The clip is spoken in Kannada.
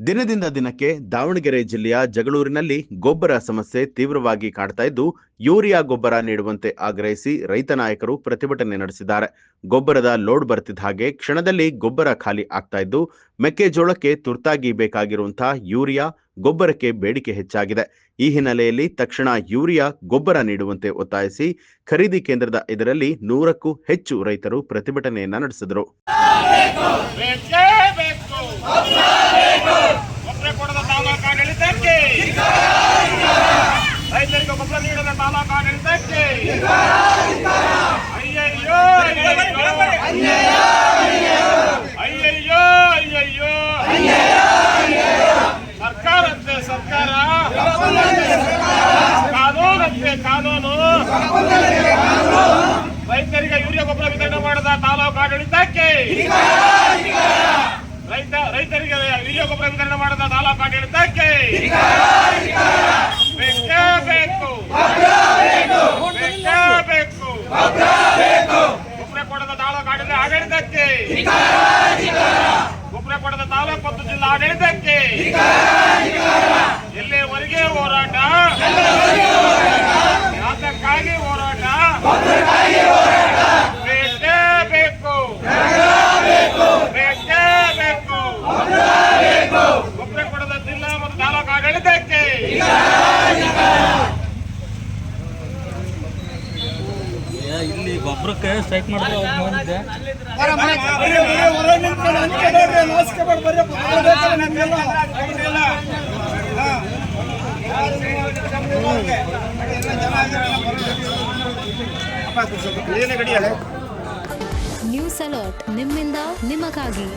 ದಿನದಿಂದ ದಿನಕ್ಕೆ ದಾವಣಗೆರೆ ಜಿಲ್ಲೆಯ ಜಗಳೂರಿನಲ್ಲಿ ಗೊಬ್ಬರ ಸಮಸ್ಯೆ ತೀವ್ರವಾಗಿ ಕಾಡ್ತಾ ಇದ್ದು, ಯೂರಿಯಾ ಗೊಬ್ಬರ ನೀಡುವಂತೆ ಆಗ್ರಹಿಸಿ ರೈತ ನಾಯಕರು ಪ್ರತಿಭಟನೆ ನಡೆಸಿದ್ದಾರೆ. ಗೊಬ್ಬರದ ಲೋಡ್ ಬರ್ತಿದ್ದ ಹಾಗೆ ಕ್ಷಣದಲ್ಲಿ ಗೊಬ್ಬರ ಖಾಲಿ ಆಗ್ತಾ ಇದ್ದು, ಮೆಕ್ಕೆಜೋಳಕ್ಕೆ ತುರ್ತಾಗಿ ಬೇಕಾಗಿರುವಂತಹ ಯೂರಿಯಾ ಗೊಬ್ಬರಕ್ಕೆ ಬೇಡಿಕೆ ಹೆಚ್ಚಾಗಿದೆ. ಈ ಹಿನ್ನೆಲೆಯಲ್ಲಿ ತಕ್ಷಣ ಯೂರಿಯಾ ಗೊಬ್ಬರ ನೀಡುವಂತೆ ಒತ್ತಾಯಿಸಿ ಖರೀದಿ ಕೇಂದ್ರದ ಎದುರಲ್ಲಿ 100ಕ್ಕೂ ಹೆಚ್ಚು ರೈತರು ಪ್ರತಿಭಟನೆಯನ್ನ ನಡೆಸಿದರು. ರೈತರಿಗೆ ಗೊಬ್ಬರ ನೀಡದ ತಾಲೂಕು ಆಡಳಿತಕ್ಕೆ ಅಯ್ಯಯ್ಯೋ ಅಯ್ಯಯ್ಯೋ ಅಯ್ಯಯ್ಯೋ ಸರ್ಕಾರಂತೆ ಸರ್ಕಾರ, ಕಾನೂನಂತೆ ಕಾನೂನು. ರೈತರಿಗೆ ಯೂರಿಯಾ ಗೊಬ್ಬರ ವಿತರಣೆ ಮಾಡದ ತಾಲೂಕು ಆಡಳಿತಕ್ಕೆ, ರೈತರಿಗೆ ಯೂರಿಯಾ ಗೊಬ್ಬರ ವಿತರಣೆ ಮಾಡದ ತಾಲೂಕು ಆಡಳಿತಕ್ಕೆ ಬೇಕು. ಗೊಬ್ಬರ ಕೊಡದ ತಾಲೂಕು ಆಡಳಿತಕ್ಕೆ, ಗೊಬ್ಬರ ಕೊಡದ ತಾಲೂಕು ಮತ್ತು ಜಿಲ್ಲಾ ಆಡಳಿತಕ್ಕೆ ಎಲ್ಲಿವರೆಗೆ ಹೋರಾಟ? ಅದಕ್ಕಾಗಿ ಹೋರಾಟ ಬೇಕೇ ಬೇಕು. ಗೊಬ್ಬರ ಕೊಡದ ಜಿಲ್ಲಾ ಮತ್ತು ತಾಲೂಕು ಆಡಳಿತಕ್ಕೆ ಇಲ್ಲಿ ಗೊಬ್ಬರಕ್ಕೆ ಸ್ಟ್ರೈಕ್ ಮಾಡಿದ್ರೆ ನ್ಯೂಸ್ ಅಲರ್ಟ್, ನಿಮ್ಮಿಂದ ನಿಮಗಾಗಿ.